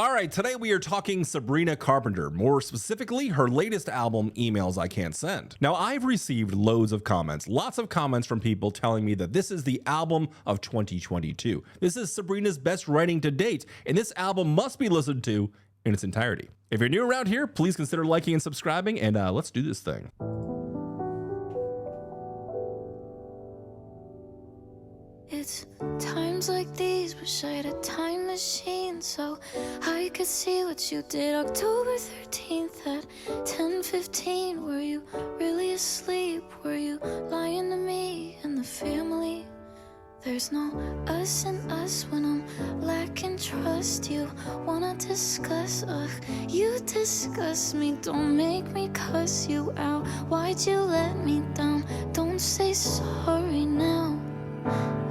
All right, today we are talking Sabrina Carpenter, more specifically her latest album, Emails I Can't Send. Now, I've received loads of comments, lots of comments from people telling me that this is the album of 2022. This is Sabrina's best writing to date, and this album must be listened to in its entirety. If you're new around here, please consider liking and subscribing, and let's do this thing. It's times like these, wish I had a time machine so I could see what you did October 13th at 10:15. Were you really asleep? Were you lying to me and the family? There's no us and us when I'm lacking trust. You wanna discuss, you disgust me. Don't make me cuss you out. Why'd you let me down? Don't say sorry now.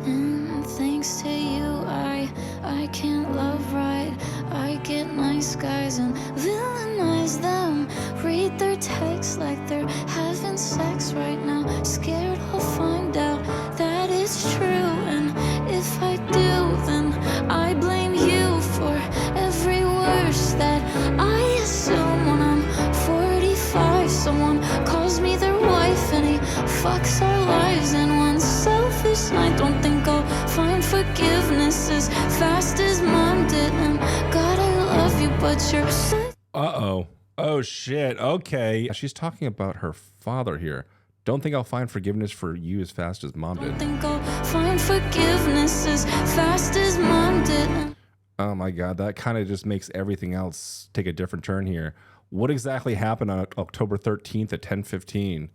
And thanks to you, I can't love right. I get nice guys and villainize them. Read their texts like they're having sex right now. Scared I'll find out that it's true. And if I do, then I blame you for every worst that I assume. When I'm 45, someone calls me their wife and he fucks our lives in one selfish night. Don't think I'll find forgiveness as fast as mom did. And God, I love you, but you're so... Uh-oh. Oh, shit. Okay. She's talking about her father here. Don't think I'll find forgiveness for you as fast as mom did. Don't think I'll find forgiveness as fast as mom did. Oh my God, that kind of just makes everything else take a different turn here. What exactly happened on October 13th at 10:15?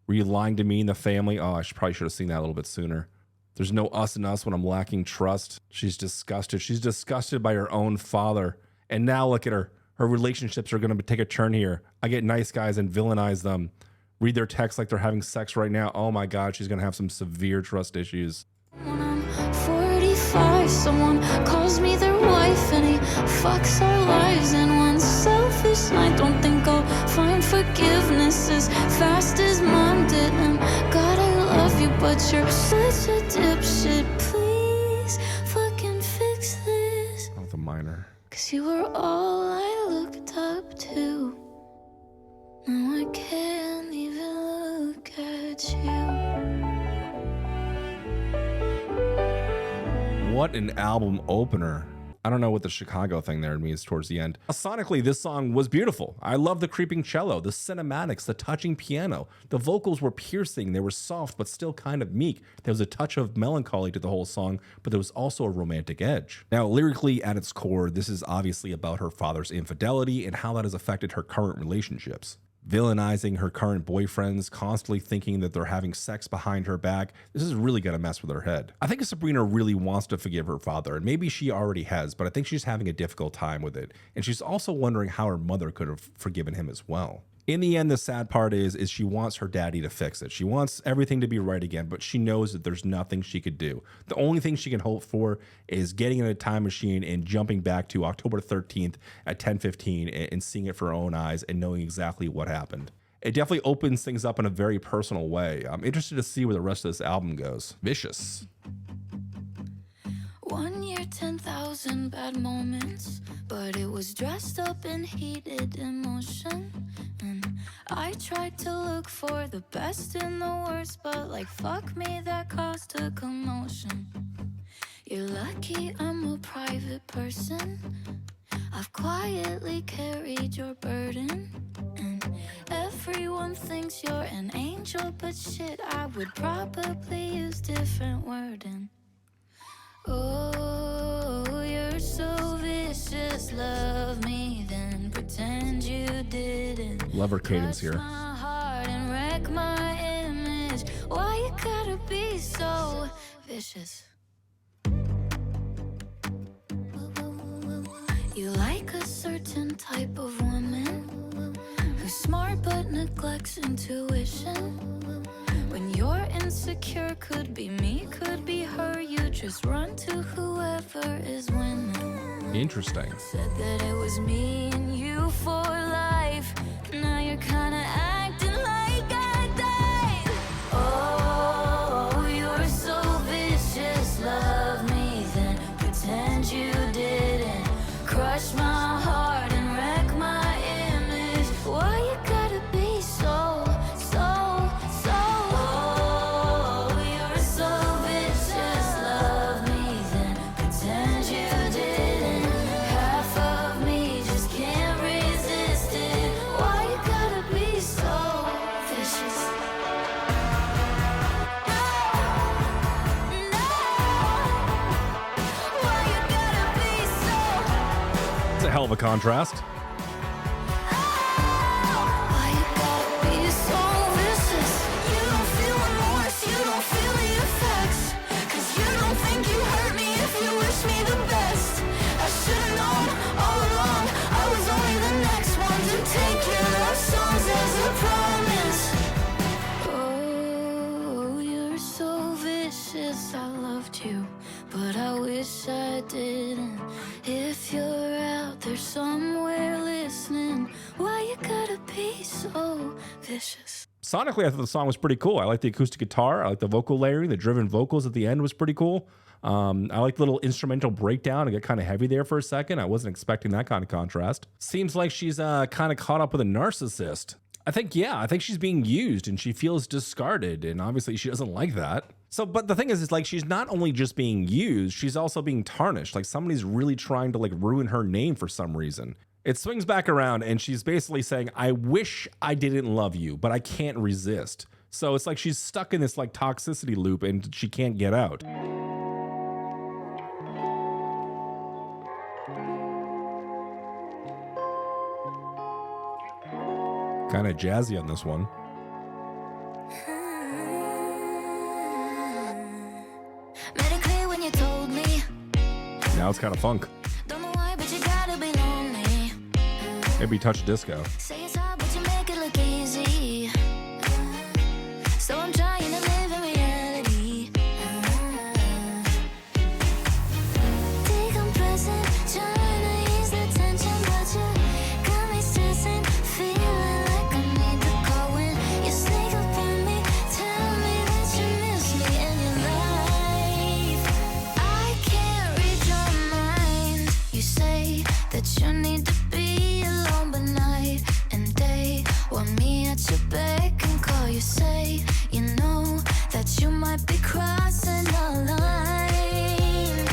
Were you lying to me and the family? Oh, probably should have seen that a little bit sooner. There's no us and us when I'm lacking trust. She's disgusted. She's disgusted by her own father. And now look at her. Her relationships are going to take a turn here. I get nice guys and villainize them. Read their texts like they're having sex right now. Oh my God, she's going to have some severe trust issues. When I'm 45, someone calls me their wife and he fucks our lives in one selfish night. Don't think I'll find forgiveness as fast as mom did. And God, I love you, but you're such a dipshit. Please fucking fix this. Oh, the minor. 'Cause you were all I looked up to. Now I can't even look at you. What an album opener. I don't know what the Chicago thing there means towards the end. Sonically, this song was beautiful. I love the creeping cello, the cinematics, the touching piano. The vocals were piercing. They were soft, but still kind of meek. There was a touch of melancholy to the whole song, but there was also a romantic edge. Now, lyrically, at its core, this is obviously about her father's infidelity and how that has affected her current relationships. Villainizing her current boyfriends, constantly thinking that they're having sex behind her back. This is really gonna mess with her head. I think Sabrina really wants to forgive her father, and maybe she already has, but I think she's having a difficult time with it. And she's also wondering how her mother could have forgiven him as well. In the end, the sad part is she wants her daddy to fix it. She wants everything to be right again, but she knows that there's nothing she could do. The only thing she can hope for is getting in a time machine and jumping back to October 13th at 10:15 and seeing it for her own eyes and knowing exactly what happened. It definitely opens things up in a very personal way. I'm interested to see where the rest of this album goes. Vicious. 1 year, 10,000 bad moments, but it was dressed up in heated emotion. And I tried to look for the best in the worst, but like fuck me, that caused a commotion. You're lucky I'm a private person. I've quietly carried your burden, and everyone thinks you're an angel, but shit, I would probably use different wording. Oh, you're so vicious, love me, then pretend you didn't. Love her cadence here. My heart and wreck my image. Why you gotta be so vicious? You like a certain type of woman who's smart but neglects intuition. When you're insecure, could be me, could be her. You just run to whoever is winning. Interesting. Said that it was me and you for life. Now you're kinda acting like I died. Oh, you're so vicious. Love me, then pretend you didn't. Crush my That's a hell of a contrast. Why you gotta be so vicious? You don't feel remorse, you don't feel the effects. 'Cause you don't think you hurt me if you wish me the best. I should've known all along, I was only the next one to take your love songs as a promise. Oh, you're so vicious, I loved you, but I wish I didn't. If you're out there somewhere listening, why you gotta be so vicious? Sonically, I thought the song was pretty cool. I like the acoustic guitar. I like the vocal layering. The driven vocals at the end was pretty cool. I like the little instrumental breakdown. It got kind of heavy there for a second. I wasn't expecting that kind of contrast. Seems like she's kind of caught up with a narcissist. I think she's being used and she feels discarded. And obviously she doesn't like that. So, but the thing is like, she's not only just being used, she's also being tarnished. Like somebody's really trying to like ruin her name for some reason. It swings back around and she's basically saying, I wish I didn't love you, but I can't resist. So it's like she's stuck in this like toxicity loop and she can't get out. Kind of jazzy on this one. Made it clear when you told me. Now it's kind of funk. Don't know why, but you gotta be lonely. Maybe touch disco. Say it's hard, but you make it look easy. So I'm trying to live in reality. Decompressing, trying to ease the tension, but you got me stressing, feeling like I need to call when you sneak up on me. Tell me that you miss me in your life. I can't read your mind. You say that you need to be alone, but night and day want me at your beck and call. You say you know that you might be crossing the line,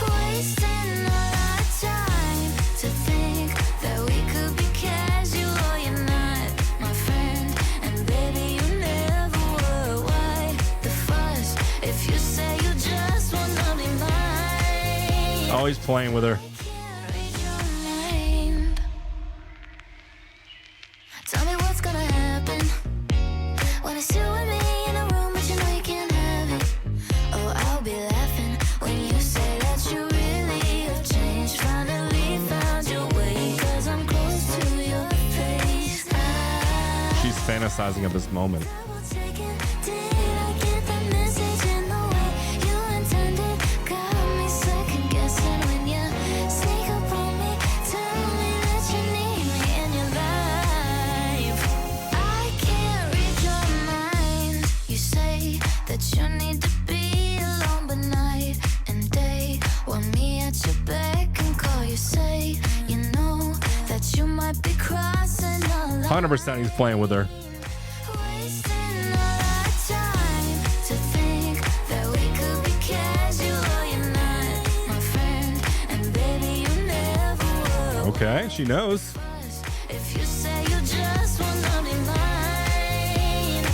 wasting all our time to think that we could be casual. You're not my friend, and baby you never were. Why the fuss if you say you just wanna be mine? Always playing with her. Can't read your mind. Tell me what's gonna happen when it's you and me in a room, but you know you can't have it. Oh, I'll be laughing when you say that you really have changed. Finally found your way, 'cause I'm close to your face. She's fantasizing of this moment. Double checking, did I get the message in the way you intended? Got me second guessing when you sneak up on me. Tell me that you need me in your life. I can't read your mind. You say that you need to be alone, but night and day want me at your beck and call. You say you know that you might be crossing the line. 100% he's playing with her. Wasting all our time to think that we could be casual. You're not my friend, and baby you never were. Okay, she knows. If you say you just wanna be mine,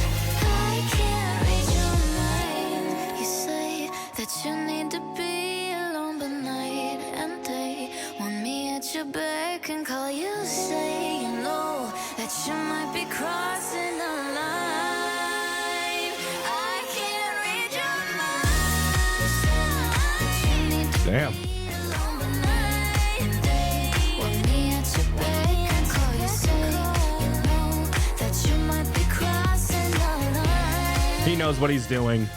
I can't read your mind. You say that you need to be alone, but night and day want me at your beck and call. You say you know that you might be crossing the line. I can't read your mind. You say that you need to Damn. be alone, but night and day want me at your beck and call. You say you know that you might be crossing the line. He knows what he's doing.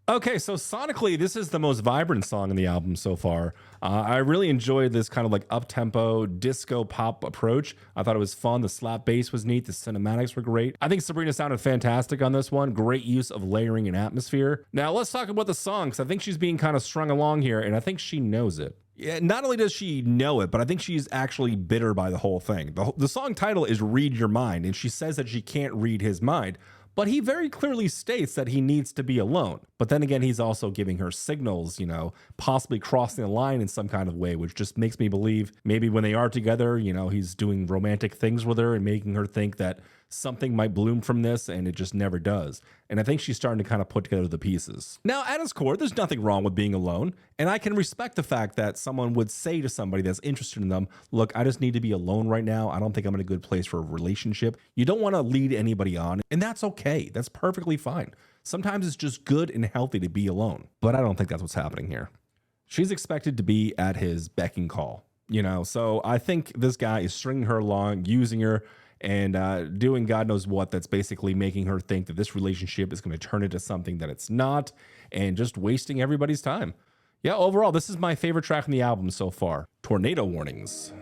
Okay, so sonically, this is the most vibrant song in the album so far. I really enjoyed this kind of like up-tempo disco pop approach. I thought it was fun. The slap bass was neat. The cinematics were great. I think Sabrina sounded fantastic on this one. Great use of layering and atmosphere. Now let's talk about the song, because I think she's being kind of strung along here, and I think she knows it. Yeah, not only does she know it, but I think she's actually bitter by the whole thing. The song title is Read Your Mind, and she says that she can't read his mind, but he very clearly states that he needs to be alone. But then again, he's also giving her signals, you know, possibly crossing the line in some kind of way, which just makes me believe maybe when they are together, you know, he's doing romantic things with her and making her think that something might bloom from this, and it just never does. And I think she's starting to kind of put together the pieces. Now, at its core, there's nothing wrong with being alone, and I can respect the fact that someone would say to somebody that's interested in them, look, I just need to be alone right now. I don't think I'm in a good place for a relationship. You don't want to lead anybody on, and that's okay. That's perfectly fine. Sometimes it's just good and healthy to be alone, but I don't think that's what's happening here. She's expected to be at his beck and call, you know, so I think this guy is stringing her along, using her, and doing God knows what, that's basically making her think that this relationship is going to turn into something that it's not, and just wasting everybody's time. Yeah, overall, this is my favorite track on the album so far. Tornado Warnings.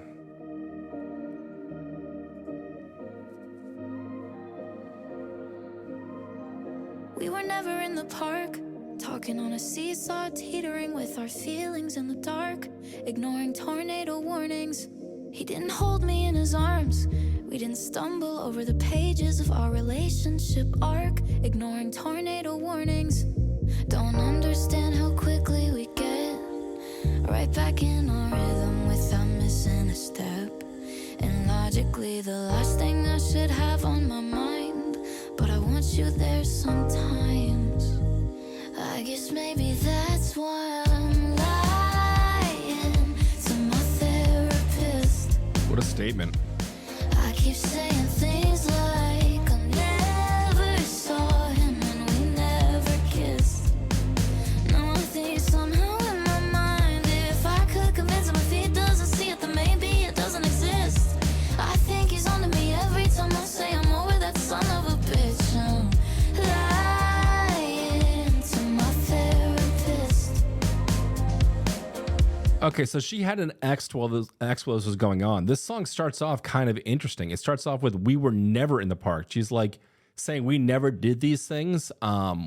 We were never in the park, talking on a seesaw, teetering with our feelings in the dark, ignoring tornado warnings. He didn't hold me in his arms. We didn't stumble over the pages of our relationship arc, ignoring tornado warnings. Don't understand how quickly we get right back in our rhythm without missing a step. And logically, the last thing I should have on my mind, but I want you there sometimes. I guess maybe that's why I'm lying to my therapist. What a statement. I keep saying things like I never saw him and we never kissed. No, I think somehow in my mind, if I could convince him if he doesn't see it, then maybe it doesn't exist. I think he's onto me every time I say I'm over that son of a bitch. I'm lying to my therapist. Okay, so she had an ex while this was going on. This song starts off kind of interesting. It starts off with "We were never in the park." She's like saying we never did these things,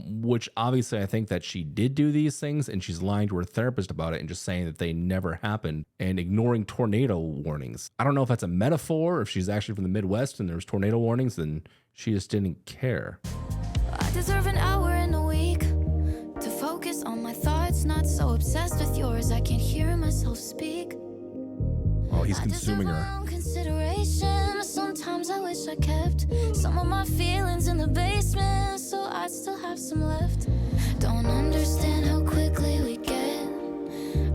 which obviously I think that she did do these things, and she's lying to her therapist about it and just saying that they never happened and ignoring tornado warnings. I don't know if that's a metaphor, or if she's actually from the Midwest and there's tornado warnings, then she just didn't care. I deserve an hour in a week to focus on my thoughts, not so obsessed with yours I can't hear myself speak. Oh, he's consuming I deserve her. my own consideration. Sometimes I wish I kept some of my feelings in the basement, so I'd still have some left. Don't understand how quickly we get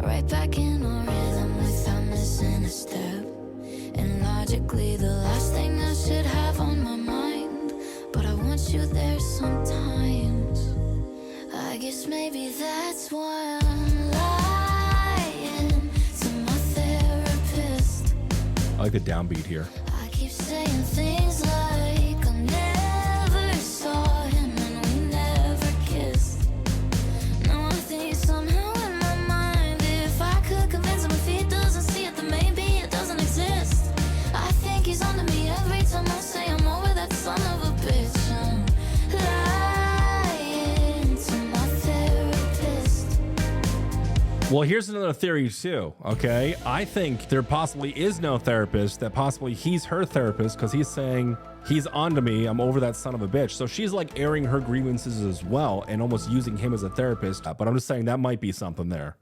right back in our rhythm without missing a step. And logically, the last thing I should have on my mind, but I want you there sometimes. I guess maybe that's why I'm lying to my therapist. I like the downbeat here. I keep saying things like I never saw him and we never kissed. No, I think somehow in my mind, if I could convince him if he doesn't see it, then maybe it doesn't exist. I think he's onto me every time I say I'm over that son of a bitch. I'm lying to my therapist. Well, here's another theory too, okay? I think there possibly is no therapist, that possibly he's her therapist, because he's saying he's onto me, I'm over that son of a bitch. So she's like airing her grievances as well and almost using him as a therapist. But I'm just saying that might be something there.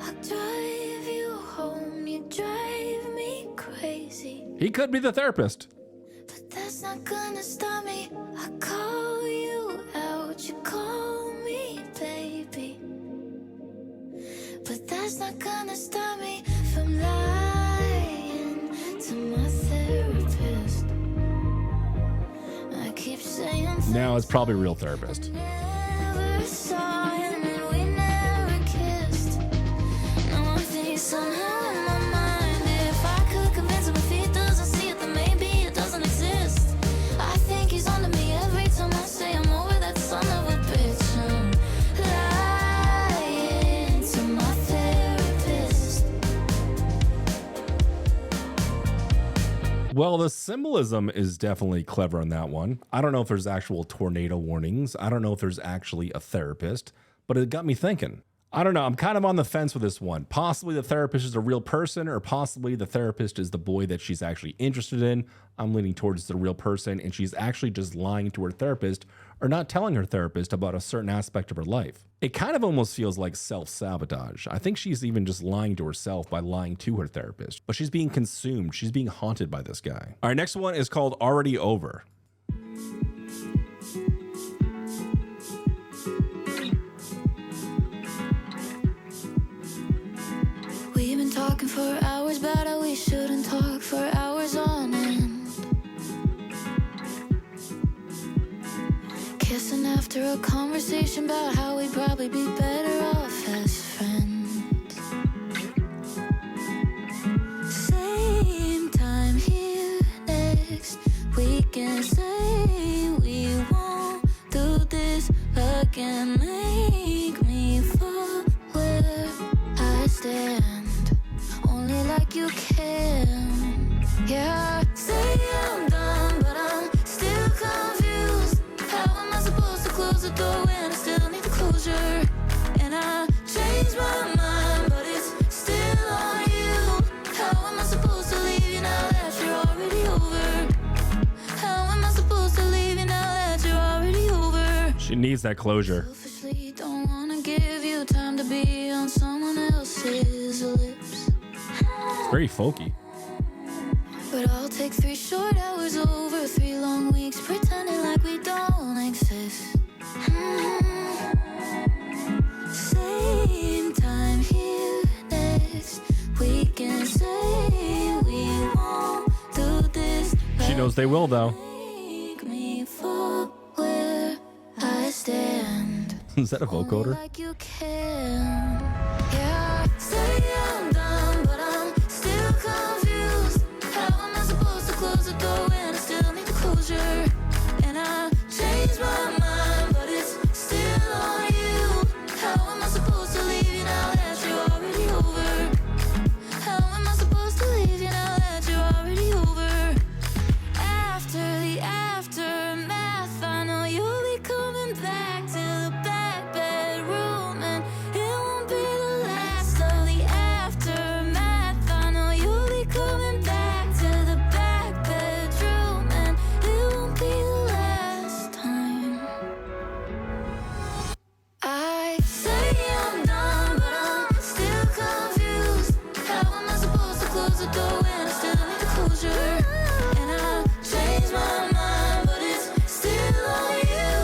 I'll drive you home, you drive me crazy. He could be the therapist. But that's not gonna stop me. I call you out, you call me baby. But that's not gonna stop me from lying to my therapist. I keep saying Now it's probably a real therapist. never saw him and we never kissed. No, I think somehow in my mind, if I could convince him if he doesn't see it, then maybe it doesn't exist. I think he's onto me every time I say I'm over that son of a bitch. I'm lying to my therapist. Well, the symbolism is definitely clever on that one. I don't know if there's actual tornado warnings. I don't know if there's actually a therapist, but it got me thinking. I don't know. I'm kind of on the fence with this one. Possibly the therapist is a real person, or possibly the therapist is the boy that she's actually interested in. I'm leaning towards the real person, and she's actually just lying to her therapist or not telling her therapist about a certain aspect of her life. It kind of almost feels like self-sabotage. I think she's even just lying to herself by lying to her therapist, but she's being consumed. She's being haunted by this guy. All right, next one is called Already Over. We've been talking for hours about how we shouldn't talk for hours on end. Kissing after a conversation about how we'd probably be better off as friends. Same time here next week and say we won't do this again. Make me fall where I stand. Only like you can. Yeah, say I'm done, but I'm still confused. How am I supposed to close the door when I still need the closure? And I changed my mind, but it's still on you. How am I supposed to leave you now that you're already over? How am I supposed to leave you now that you're already over? She needs that closure. Selfishly don't wanna give you time to be on someone else's lips. It's very folky. But I'll take 3 short hours over 3 long weeks, pretending like we don't exist. Same time here next week and say we won't do this. She knows they will, though. Make me fall where I stand. Is that a vocoder? Like you can. Yeah, say I'm done, but I'm still confused. How am I supposed to close the door when I still need the closure? And I changed my mind, but it's still on you. How am I supposed to leave you now that you're already over? How am I supposed to leave you now that you're already over? After the aftermath, I know you'll be coming back to the back bedroom, and it won't be the last of the aftermath. I know you'll be coming back to the back bedroom, and it won't be the last time. I say I'm done, but I'm still confused. How am I supposed to close the door when I still need the closure? And I changed my mind, but it's still on you.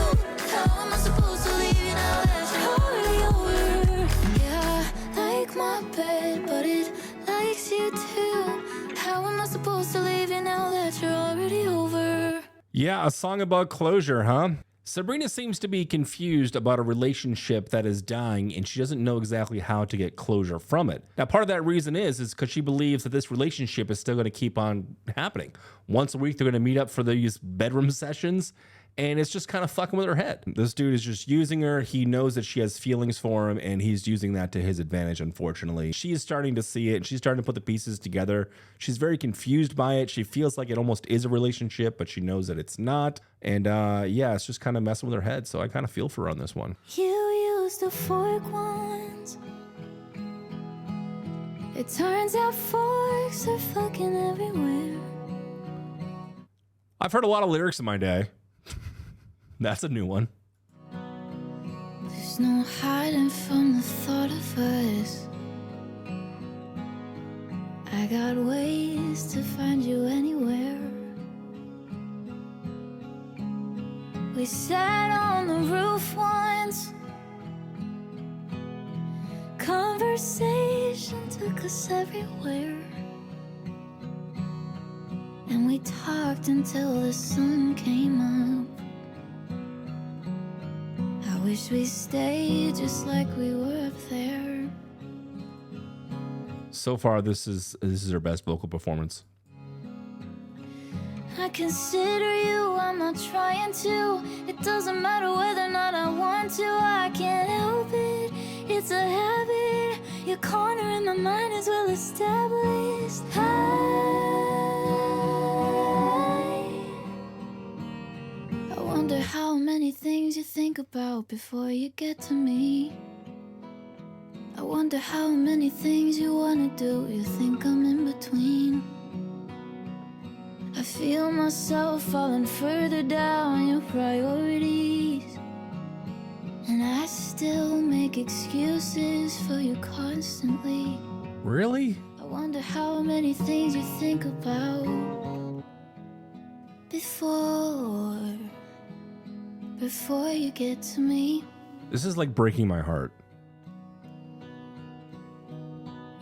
How am I supposed to leave you now that you're already over? Yeah, like my bed, but it likes you too. How am I supposed to leave you now that you're already over? Yeah, a song about closure, huh? Sabrina seems to be confused about a relationship that is dying, and she doesn't know exactly how to get closure from it. Now, part of that reason is because she believes that this relationship is still going to keep on happening. Once a week, they're going to meet up for these bedroom sessions, and it's just kind of fucking with her head. This dude is just using her. He knows that she has feelings for him, and he's using that to his advantage, unfortunately. She's starting to see it, and she's starting to put the pieces together. She's very confused by it. She feels like it almost is a relationship, but she knows that it's not. And yeah, it's just kind of messing with her head, so I kind of feel for her on this one. You used to fork once. It turns out forks are fucking everywhere. I've heard a lot of lyrics in my day. That's a new one. There's no hiding from the thought of us. I got ways to find you anywhere. We sat on the roof once. Conversation took us everywhere. And we talked until the sun came up. I wish we stayed just like we were up there. So far, this is her best vocal performance. I consider you, I'm not trying to. It doesn't matter whether or not I want to. I can't help it, it's a habit. Your corner in my mind is well established. I wonder how many things you think about before you get to me. wonder how many things you wanna do. You think I'm in between. I feel myself falling further down your priorities, and I still make excuses for you constantly. Really? I wonder how many things you think about before you get to me. This is like breaking my heart.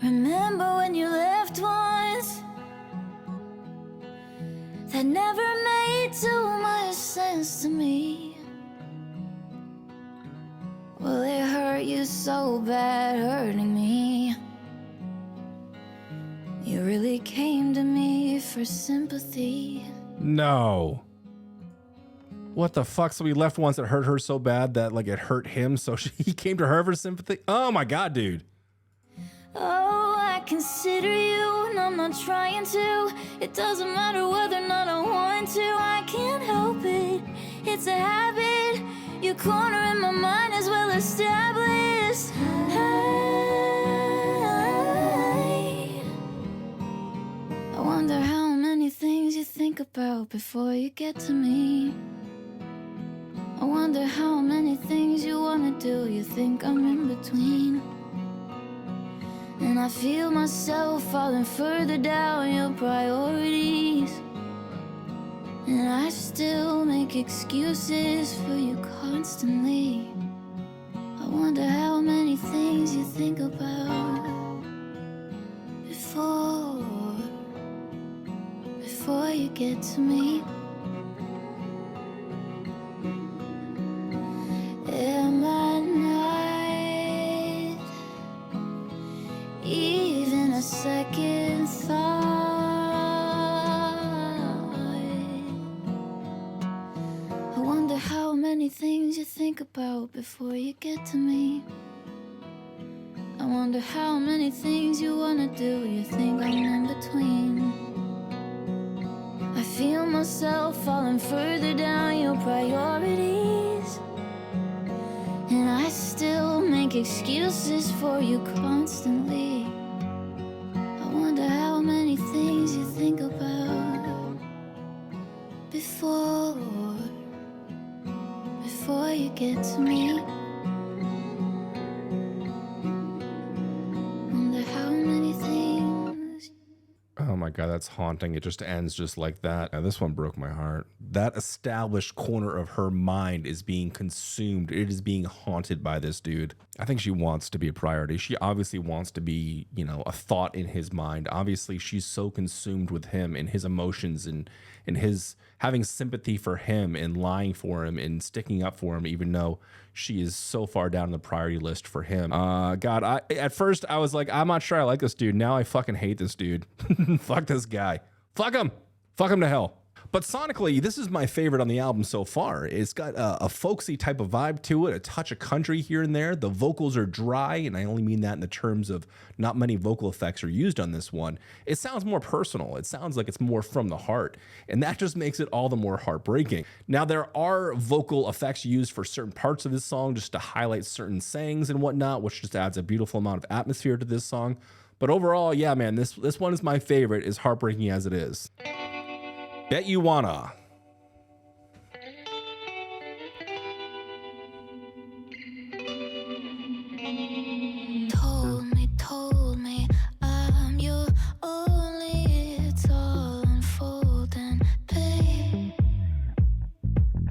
Remember when you left once? That never made too much sense to me. Well, it hurt you so bad, hurting me. You really came to me for sympathy. No. What the fuck? So he left once that hurt her so bad that like it hurt him, so he came to her for sympathy? Oh my God, dude. Oh, I consider you, and I'm not trying to. It doesn't matter whether or not I want to. I can't help it, it's a habit. Your corner in my mind is well established. I wonder how many things you think about before you get to me. I wonder how many things you wanna do. You think I'm in between. And I feel myself falling further down your priorities, and I still make excuses for you constantly. I wonder how many things you think about before you get to me. Am I not even a second thought? I wonder how many things you think about before you get to me. I wonder how many things you wanna do. You think I'm in between. I feel myself falling further down your priorities, and I still make excuses for you constantly. I wonder how many things you think about before you get to me. Wonder how many things. Oh my God, that's haunting. It just ends just like that. Now, this one broke my heart. That established corner of her mind is being consumed. It is being haunted by this dude. I think she wants to be a priority. She obviously wants to be, you know, a thought in his mind. Obviously, she's so consumed with him and his emotions and his having sympathy for him and lying for him and sticking up for him, even though she is so far down the priority list for him. God, at first I was like, I'm not sure I like this dude. Now I fucking hate this dude. Fuck this guy. Fuck him. Fuck him to hell. But sonically, this is my favorite on the album so far. It's got a folksy type of vibe to it, a touch of country here and there. The vocals are dry, and I only mean that in the terms of not many vocal effects are used on this one. It sounds more personal. It sounds like it's more from the heart, and that just makes it all the more heartbreaking. Now, there are vocal effects used for certain parts of this song just to highlight certain sayings and whatnot, which just adds a beautiful amount of atmosphere to this song. But overall, yeah, man, this one is my favorite, as heartbreaking as it is. Bet You Wanna. Told me I'm your only. It's all unfolding, babe.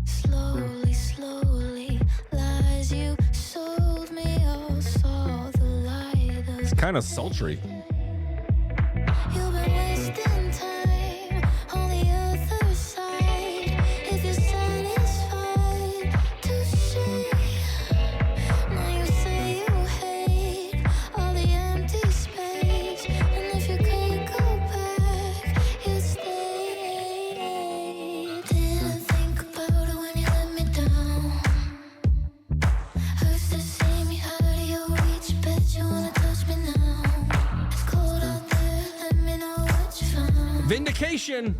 Slowly, lies you sold me. All saw the light. It's kind of sultry. You've been wasting time on the other side. If you're satisfied to see, now you say you hate all the empty space. And if you can't go back, you stay. Didn't think about it when you let me down. Hurts to see me out of your reach. Bet you wanna touch me now. It's cold out there. Let me know what you found. Vindication.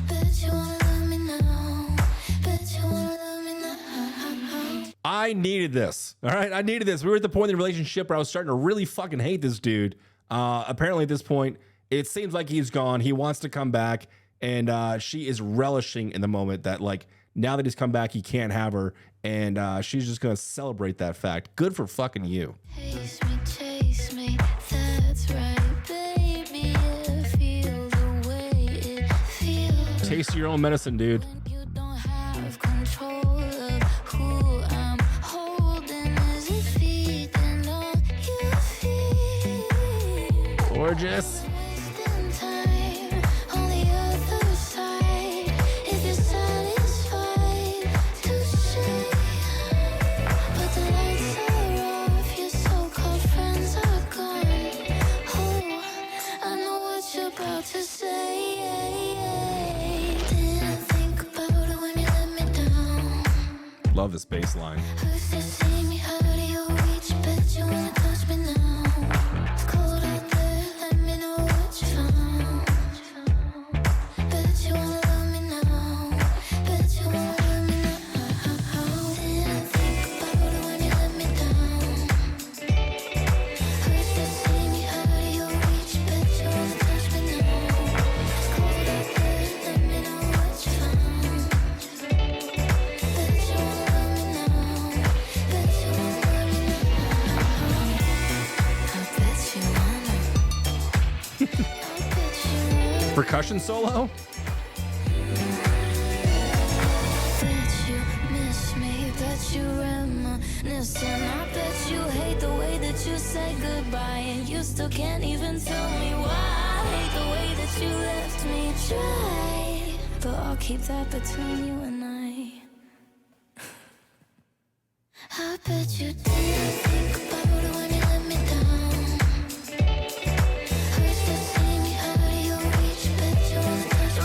Bet you wanna love me now. Bet you wanna love me now. I needed this. All right, I needed this. We were at the point in the relationship where I was starting to really fucking hate this dude. Apparently at this point, it seems like he's gone. He wants to come back, and she is relishing in the moment that, like, now that he's come back, he can't have her, and she's just gonna celebrate that fact. Good for fucking you. Chase me, that's right, baby. I feel the way it feels. Taste your own medicine, dude. When you don't have control of who I'm holding, is it feeding on your feet? Gorgeous. Wasting time on the other side. If you're satisfied to say, but the lights are off, your so-called friends are gone. Oh, I know what you're about to say. Didn't think about it when you let me down. Love this bass line. Used to see me out of your reach, bet you wanna touch me now. It's cold out there, let me know what you found. Bet you wanna love me now. Bet you wanna love me now. Didn't think about it when you let me down. Used to see me out of your reach, bet you wanna touch me now. It's cold out there, let me know what you found. Bet you wanna love me now. Bet you wanna love me now. I bet you wanna. I bet you wanna. Percussion solo? Bet you miss me, bet you reminiscing. I bet you hate the way that you say goodbye, and you still can't even tell me why. I hate the way that you left me dry, but I'll keep that between you and I. I bet you didn't think about it when you let me down. Used to see me out of your reach, bet you wanna touch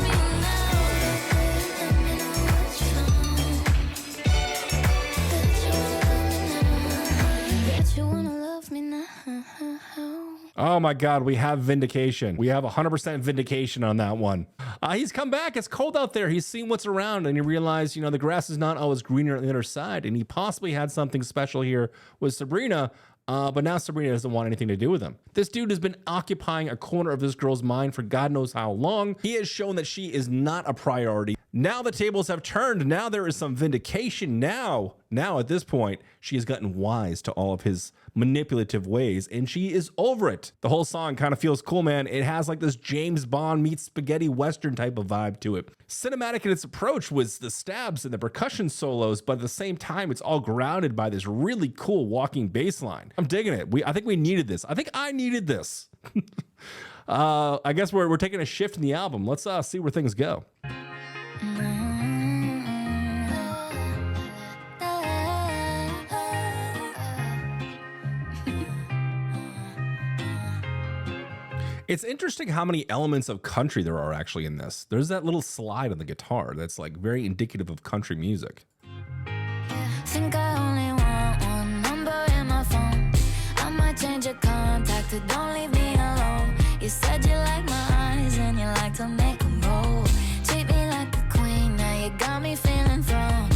me now. Let me know what you found. Bet you wanna love me now. Bet you wanna love me now. Oh my God, we have Vindication. We have 100% Vindication on that one. He's come back. It's cold out there. He's seen what's around, and he realized, you know, the grass is not always greener on the other side. And he possibly had something special here with Sabrina, but now Sabrina doesn't want anything to do with him. This dude has been occupying a corner of this girl's mind for God knows how long. He has shown that she is not a priority. Now the tables have turned. Now there is some vindication. Now at this point, she has gotten wise to all of his manipulative ways, and she is over it. The whole song kind of feels cool, man. It has like this James Bond meets spaghetti western type of vibe to it. Cinematic in its approach was the stabs and the percussion solos, but at the same time, it's all grounded by this really cool walking bass line. I'm digging it. I think we needed this. I think I needed this. I guess we're taking a shift in the album. Let's see where things go. It's interesting how many elements of country there are actually in this. There's that little slide on the guitar that's like very indicative of country music. Think I only want one number in my phone. I might change your contact, but don't leave me alone. You said you like my eyes and you like to make them roll. Treat me like a queen, now you got me feeling thrown.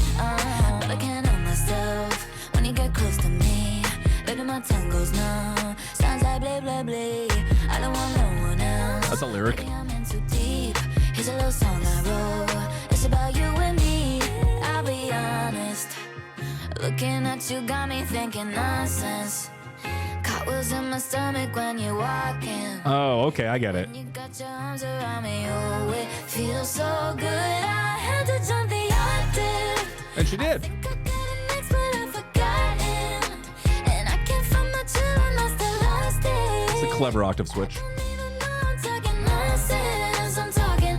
But I can't help myself when you get close to me. Baby, my tongue goes numb. Sounds like blah, blah, blah. I don't want no one else. That's a lyric. Baby, I'm in too deep. Here's a little song I wrote. It's about you and me. I'll be honest. Looking at you got me thinking nonsense. Cartwheels in my stomach when you're walking. Oh, okay, I get it. You got your arms around me, oh, it feels so good. I had to jump the octave. And she did. I think I got it next, but I've forgotten. And I can't find my chill and I still lost it. It's a clever octave switch. I don't even know I'm talking nonsense. I'm talking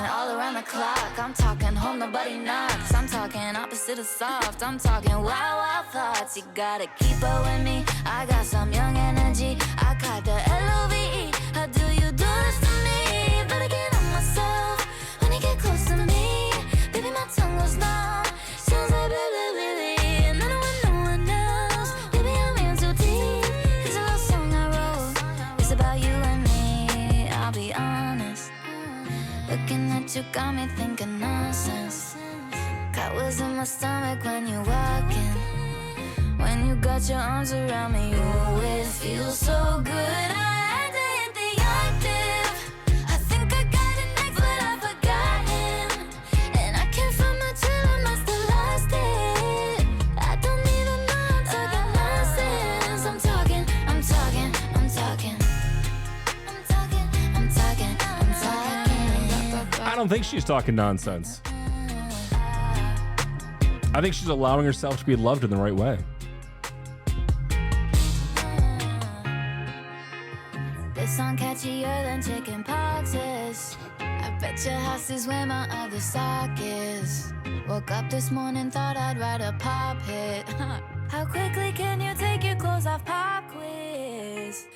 all around the clock. I'm talking home, nobody knocks. I'm talking opposite of soft. I'm talking wild, wild thoughts. You gotta keep up with me. I got some young energy. I caught the LOVE. How do you do this to me? But I can't help myself when you get close to me. Baby, my tongue was numb. Sounds like blah, blah, blah, blah. And I don't want no one else. Baby, I'm in too deep. Here's a little song I wrote. It's about you and me. I'll be honest. Looking at you got me thinking nonsense. That was in my stomach when you walk in. When you got your arms around me, you always feel so good. I had to hit the octave. I think I got it next, but I've forgotten. And I came from the chill, I must have lost it. I don't even know I'm talking nonsense. I'm talking. I don't think she's talking nonsense. I think she's allowing herself to be loved in the right way. This song catchier than chicken poxes. I bet your house is where my other sock is. Woke up this morning, thought I'd write a pop hit. How quickly can you take your clothes off? Pop quiz.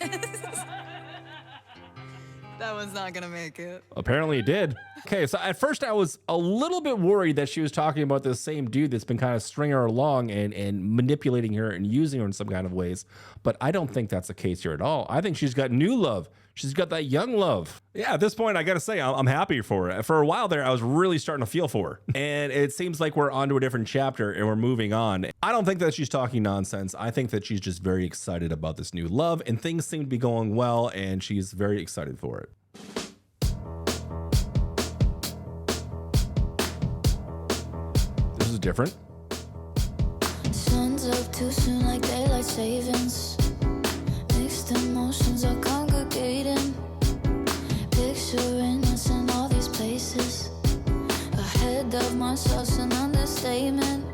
That one's not gonna make it. Apparently it did. Okay, so at first I was a little bit worried that she was talking about the same dude that's been kind of stringing her along and manipulating her and using her in some kind of ways. But I don't think that's the case here at all. I think she's got new love. She's got that young love. Yeah, at this point, I got to say, I'm happy for her. For a while there, I was really starting to feel for her. And it seems like we're on to a different chapter and we're moving on. I don't think that she's talking nonsense. I think that she's just very excited about this new love and things seem to be going well and she's very excited for it. This is different. Sun's up too soon like daylight savings. Mixed emotions are congregating. Picturing us in all these places. Ahead of myself's an understatement.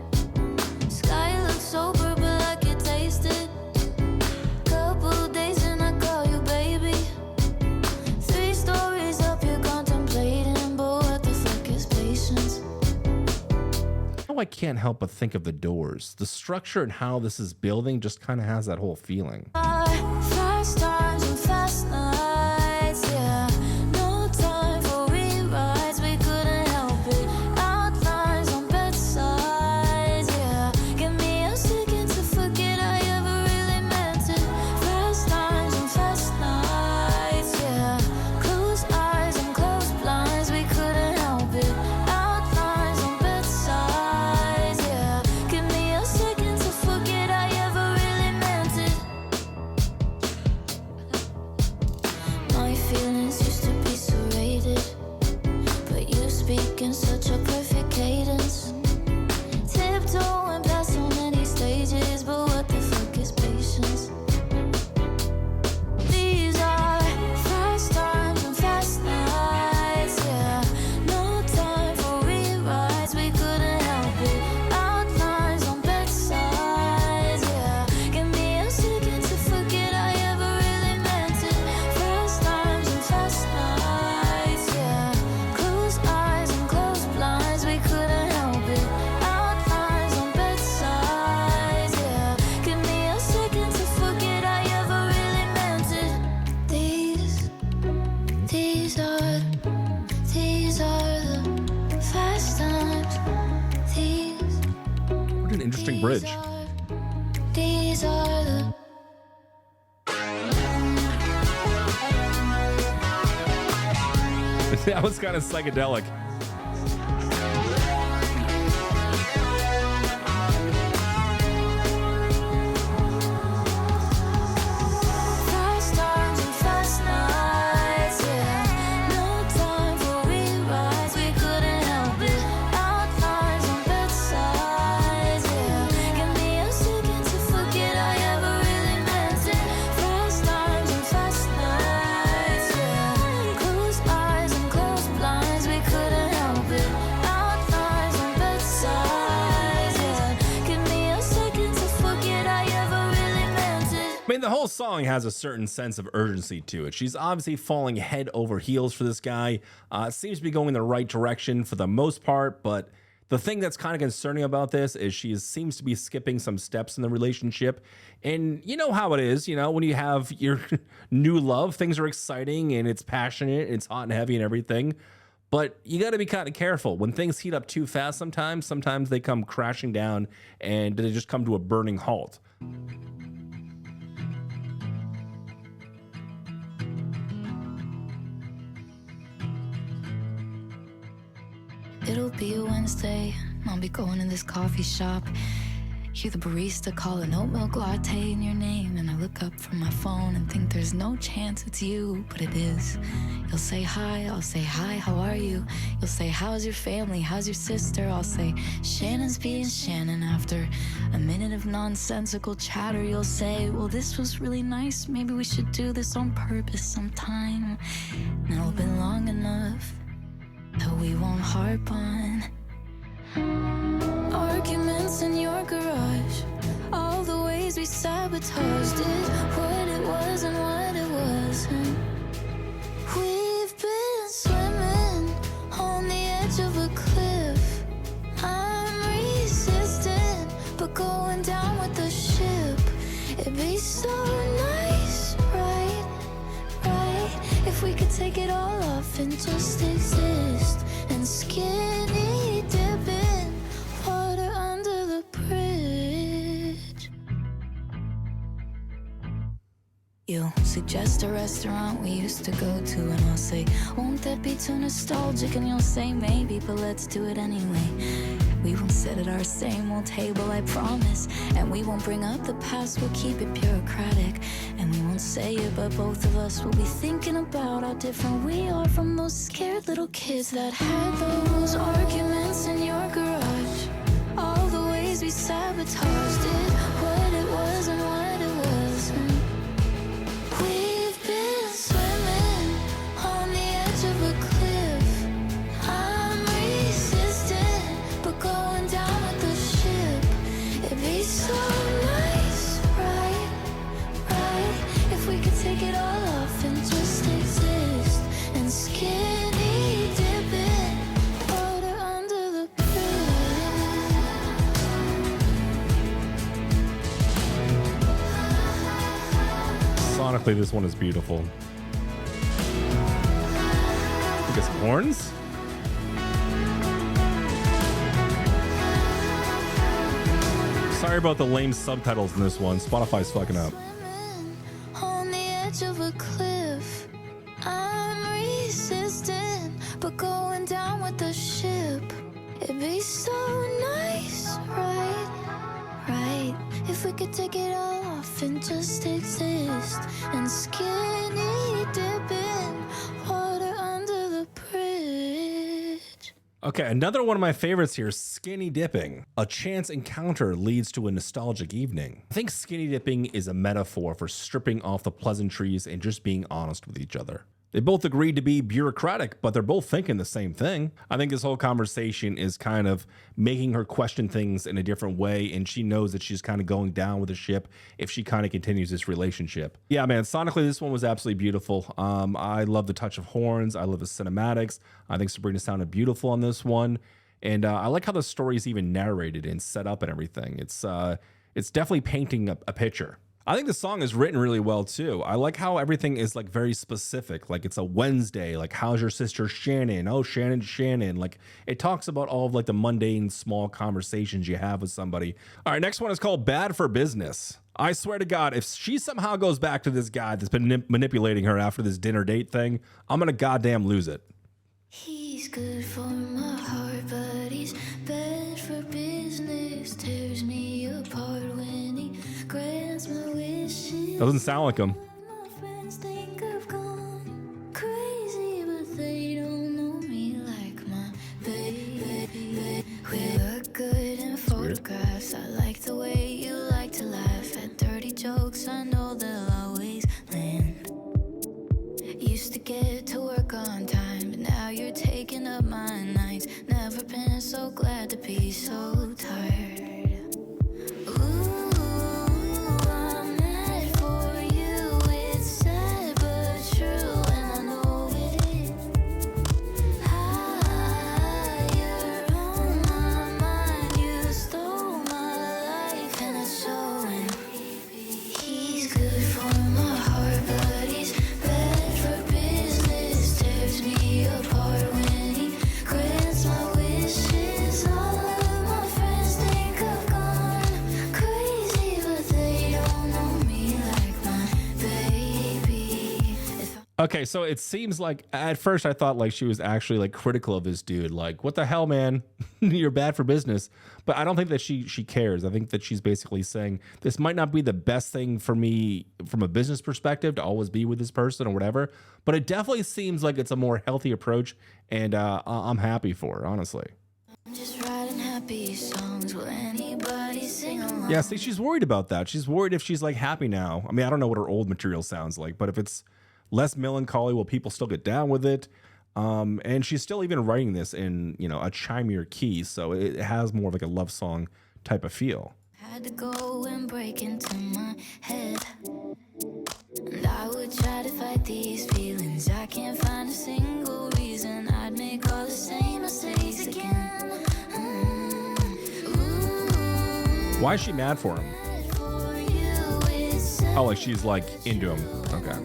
Sky looks sober but I can taste it. Couple days and I call you baby. 3 stories up you're contemplating. But what the fuck is patience? I can't help but think of The Doors. The structure and how this is building just kind of has that whole feeling. Fast times and fast nights, yeah. No time for rewrites, we couldn't help it. Outlines on bedsides, yeah. Give me a second to forget I ever really meant it. Fast times and fast nights, yeah. Close eyes and close blinds, we couldn't help it. Outlines on bedsides, yeah. Give me a second to forget I ever really meant it. My feelings used to be serrated, but you speak in such a perfect cadence. Tiptoeing past so many stages, but what the fuck is patience? These are fast times and fast nights, yeah. No time for rewrites, we couldn't help it. Outlines on bedsides, yeah. Give me a second to forget I ever really meant it. Fast times and fast nights, yeah. Close eyes and close blinds, we couldn't help it. Outlines on bedsides, yeah. Give me a second to forget I ever really meant it. These are the fast times. What an interesting bridge. These are the That was kind of psychedelic. fast times and fast nights, yeah. No time for rewrites, we couldn't help it. Outlines on bedsides, yeah. Give me a second to forget I ever really meant it. Fast times and fast nights, yeah. Close eyes and close blinds, we couldn't help it. Outlines on bedsides, yeah. Give me a second to forget I ever really meant it. I mean, the whole song has a certain sense of urgency to it. She's obviously falling head over heels for this guy. Seems to be going in the right direction for the most part, but the thing that's kind of concerning about this is she seems to be skipping some steps in the relationship. And you know how it is, when you have your new love, things are exciting and it's passionate, it's hot and heavy and everything. But you got to be kind of careful. When things heat up too fast sometimes they come crashing down and they just come to a burning halt. It'll be a Wednesday I'll be going in this coffee shop. Hear the barista call an oat milk latte in your name, and I look up from my phone and think there's no chance it's you, but it is. You'll say hi, I'll say hi, how are you? You'll say, how's your family, how's your sister? I'll say, Shannon's being Shannon. After a minute of nonsensical chatter, you'll say, well, this was really nice, maybe we should do this on purpose sometime. And it'll be long enough that we won't harp on arguments in your garage, all the ways we sabotaged it, what it was and what it wasn't. We've been swimming on the edge of a cliff. I'm resistant, but going down with the ship. It'd be so nice, right, if we could take it all off and just exist and skinny dipping water under the bridge. You'll suggest a restaurant we used to go to, and I'll say, won't that be too nostalgic? And you'll say, maybe, but let's do it anyway. We won't sit at our same old table, I promise. And we won't bring up the past, we'll keep it bureaucratic. And we won't say it, but both of us will be thinking about how different we are from those scared little kids that had those arguments in your garage. All the ways we sabotaged it, what it was and what it wasn't. We've been swimming on the edge of a cliff. I'm resistant, but going down with the ship. It'd be so nice, right, if we could take it all off and just exist and skinny dipping water under the bridge. Sonically, this one is beautiful. I guess horns? Sorry about the lame subtitles in this one. Spotify's fucking up. On the edge of a cliff, I'm resistant, but going down with the ship. It'd be so nice, right, if we could take it all off and just exist and skinny dipping water under the bridge. Okay, another one of my favorites here, skinny dipping. A chance encounter leads to a nostalgic evening. I think skinny dipping is a metaphor for stripping off the pleasantries and just being honest with each other. They both agreed to be bureaucratic, but they're both thinking the same thing. I think this whole conversation is kind of making her question things in a different way, and she knows that she's kind of going down with the ship if she kind of continues this relationship. Yeah, man, sonically, this one was absolutely beautiful. I love the touch of horns. I love the cinematics. I think Sabrina sounded beautiful on this one. And I like how the story is even narrated and set up and everything. It's definitely painting a picture. I think the song is written really well too. I like how everything is like very specific. Like it's a Wednesday, like how's your sister Shannon? Oh, Shannon. Like it talks about all of like the mundane small conversations you have with somebody. All right, next one is called Bad for Business. I swear to God, if she somehow goes back to this guy that's been manipulating her after this dinner date thing, I'm gonna goddamn lose it. He's good for my heart, but he's bad for business. Tears me apart when he grants my wishes. Doesn't sound like him. My friends think I've gone crazy, but they don't know me like my baby. We look good in photographs. I like the way you like to laugh at dirty jokes. I know they'll always land. Used to get to work on time, but now you're taking up my nights. Never been so glad to be so tired. Ooh, I'm mad for you. It's sad but true, and I know it is. Higher on my mind, you stole my life, and it's showing. He's good for my heart, but he's bad for business. Tears me apart when he grants my wishes. All of my friends think Okay, so it seems like at first I thought like she was actually like critical of this dude. Like, what the hell, man? You're bad for business. But I don't think that she cares. I think that she's basically saying this might not be the best thing for me from a business perspective to always be with this person or whatever. But it definitely seems like it's a more healthy approach, and I'm happy for her, honestly. I'm just writing happy songs. Will anybody sing along? Yeah, see, she's worried about that. She's worried if she's like happy now. I mean, I don't know what her old material sounds like, but if it's less melancholy, will people still get down with it? And she's still even writing this in, you know, a chimier key, so it has more of like a love song type of feel. Had to go and break into my head, and I would try to fight these feelings. I can't find a single reason I'd make all the same mistakes again. Why is she mad for him? Oh, like she's like into him. Okay.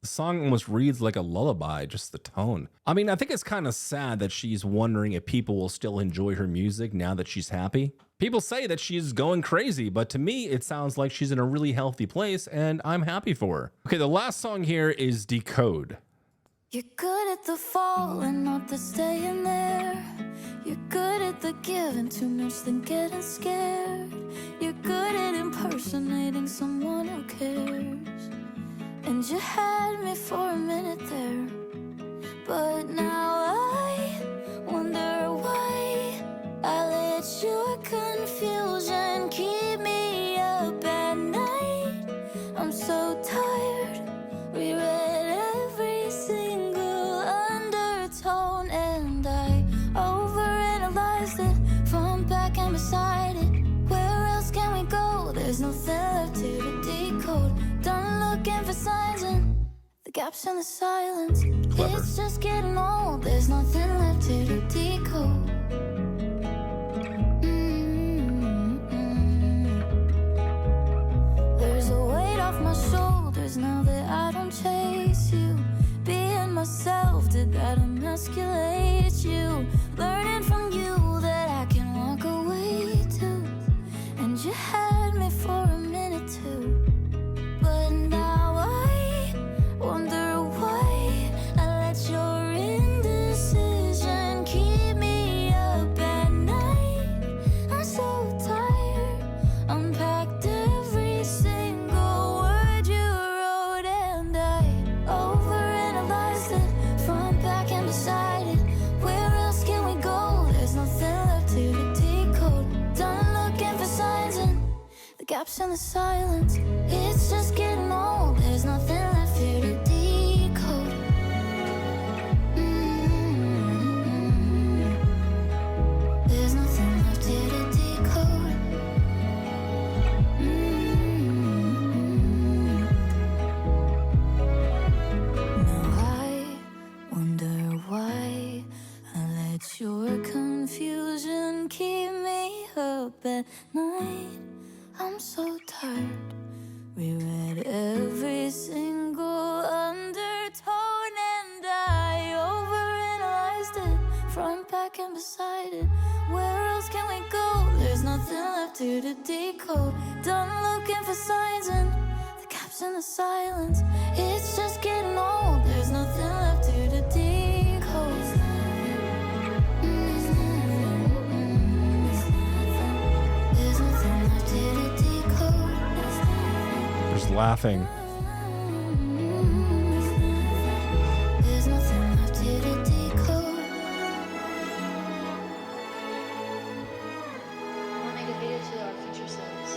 Song almost reads like a lullaby, just the tone. I mean, I think it's kind of sad that she's wondering if people will still enjoy her music now that she's happy. People say that she's going crazy, but to me, it sounds like she's in a really healthy place, and I'm happy for her. Okay, the last song here is Decode. You're good at the falling, not the staying there. You're good at the giving too much than getting scared. You're good at impersonating someone who cares. And you had me for a minute there, but now I wonder why I let your confusion keep me up at night. I'm so tired, reread every single undertone, and I overanalyzed it, front, back, and beside it. Where else can we go? There's nothing left here to decode. Done looking for signs and the gaps in the silence. Clever. It's just getting old. There's nothing left here to decode. There's a weight off my shoulders now that I don't chase you. Being myself, did that emasculate you? Learning from you that I can walk away too. And you had me for a minute too. But now I wonder why I let your indecision keep me up at night. I'm so tired, unpacked every single word you wrote, and I overanalyzed it, front, back, and beside it. Where else can we go? There's nothing left here to decode. Done looking for signs and the gaps in the silence. It's just getting old. There's nothing left here to decode. There's nothing left here to decode. Now I wonder why I let your confusion keep me up at night. I'm so tired. Reread every single undertone, and I overanalyzed it, front, back, and beside. left here to decode. Done looking for signs and the gaps in the silence. It's just getting old. There's nothing left here to decode. There's nothing left here to decode. There's laughing. There's nothing left here to decode. I want to make a video to our future selves.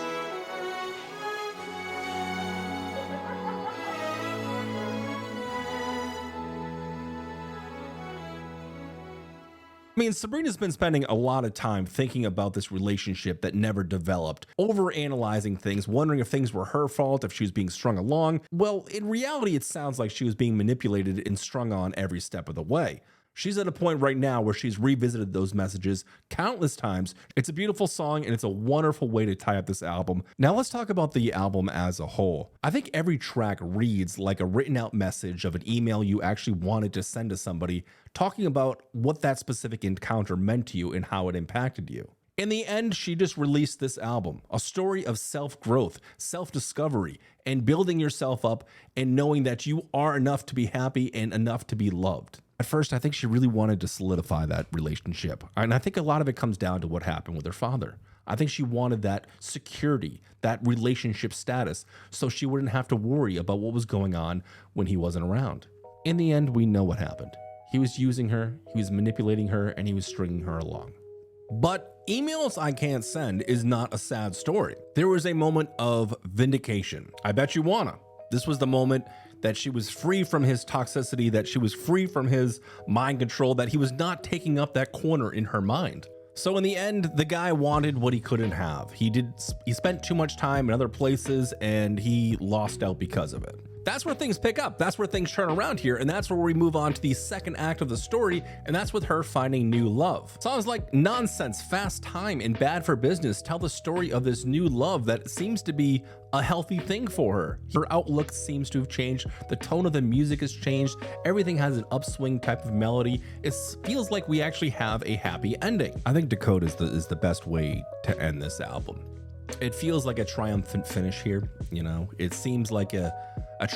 I mean, Sabrina's been spending a lot of time thinking about this relationship that never developed, overanalyzing things, wondering if things were her fault, if she was being strung along. Well, in reality, it sounds like she was being manipulated and strung on every step of the way. She's at a point right now where she's revisited those messages countless times. It's a beautiful song and it's a wonderful way to tie up this album. Now let's talk about the album as a whole. I think every track reads like a written out message of an email you actually wanted to send to somebody, talking about what that specific encounter meant to you and how it impacted you. In the end, she just released this album, a story of self-growth, self-discovery, and building yourself up and knowing that you are enough to be happy and enough to be loved. At first, I think she really wanted to solidify that relationship. And I think a lot of it comes down to what happened with her father. I think she wanted that security, that relationship status, so she wouldn't have to worry about what was going on when he wasn't around. In the end, we know what happened. He was using her, he was manipulating her, and he was stringing her along. But Emails I Can't Send is not a sad story. There was a moment of vindication. I bet you wanna. This was the moment that she was free from his toxicity, that she was free from his mind control, that he was not taking up that corner in her mind. So in the end, the guy wanted what he couldn't have. He spent too much time in other places and he lost out because of it. That's where things pick up. That's where things turn around here. And that's where we move on to the second act of the story. And that's with her finding new love. Songs like Nonsense, Fast Time, and Bad for Business tell the story of this new love that seems to be a healthy thing for her. Her outlook seems to have changed. The tone of the music has changed. Everything has an upswing type of melody. It feels like we actually have a happy ending. I think Decode is the best way to end this album. It feels like a triumphant finish here. You know, it seems like a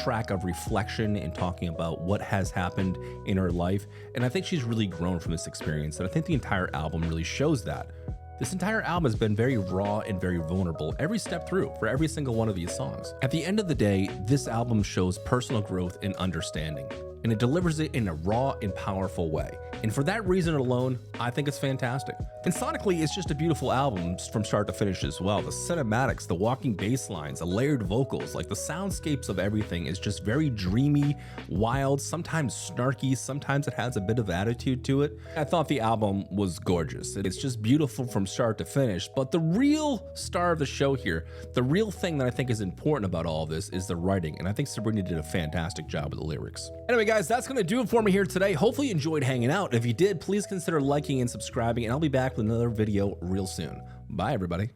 track of reflection and talking about what has happened in her life. And I think she's really grown from this experience. And I think the entire album really shows that. This entire album has been very raw and very vulnerable every step through for every single one of these songs. At the end of the day, this album shows personal growth and understanding, and it delivers it in a raw and powerful way. And for that reason alone, I think it's fantastic. And sonically, it's just a beautiful album from start to finish as well. The cinematics, the walking bass lines, the layered vocals, like the soundscapes of everything is just very dreamy, wild, sometimes snarky, sometimes it has a bit of attitude to it. I thought the album was gorgeous. It's just beautiful from start to finish. But the real star of the show here, the real thing that I think is important about all of this is the writing. And I think Sabrina did a fantastic job with the lyrics. Anyway, guys, that's going to do it for me here today. Hopefully you enjoyed hanging out. If you did, please consider liking and subscribing, and I'll be back with another video real soon. Bye, everybody.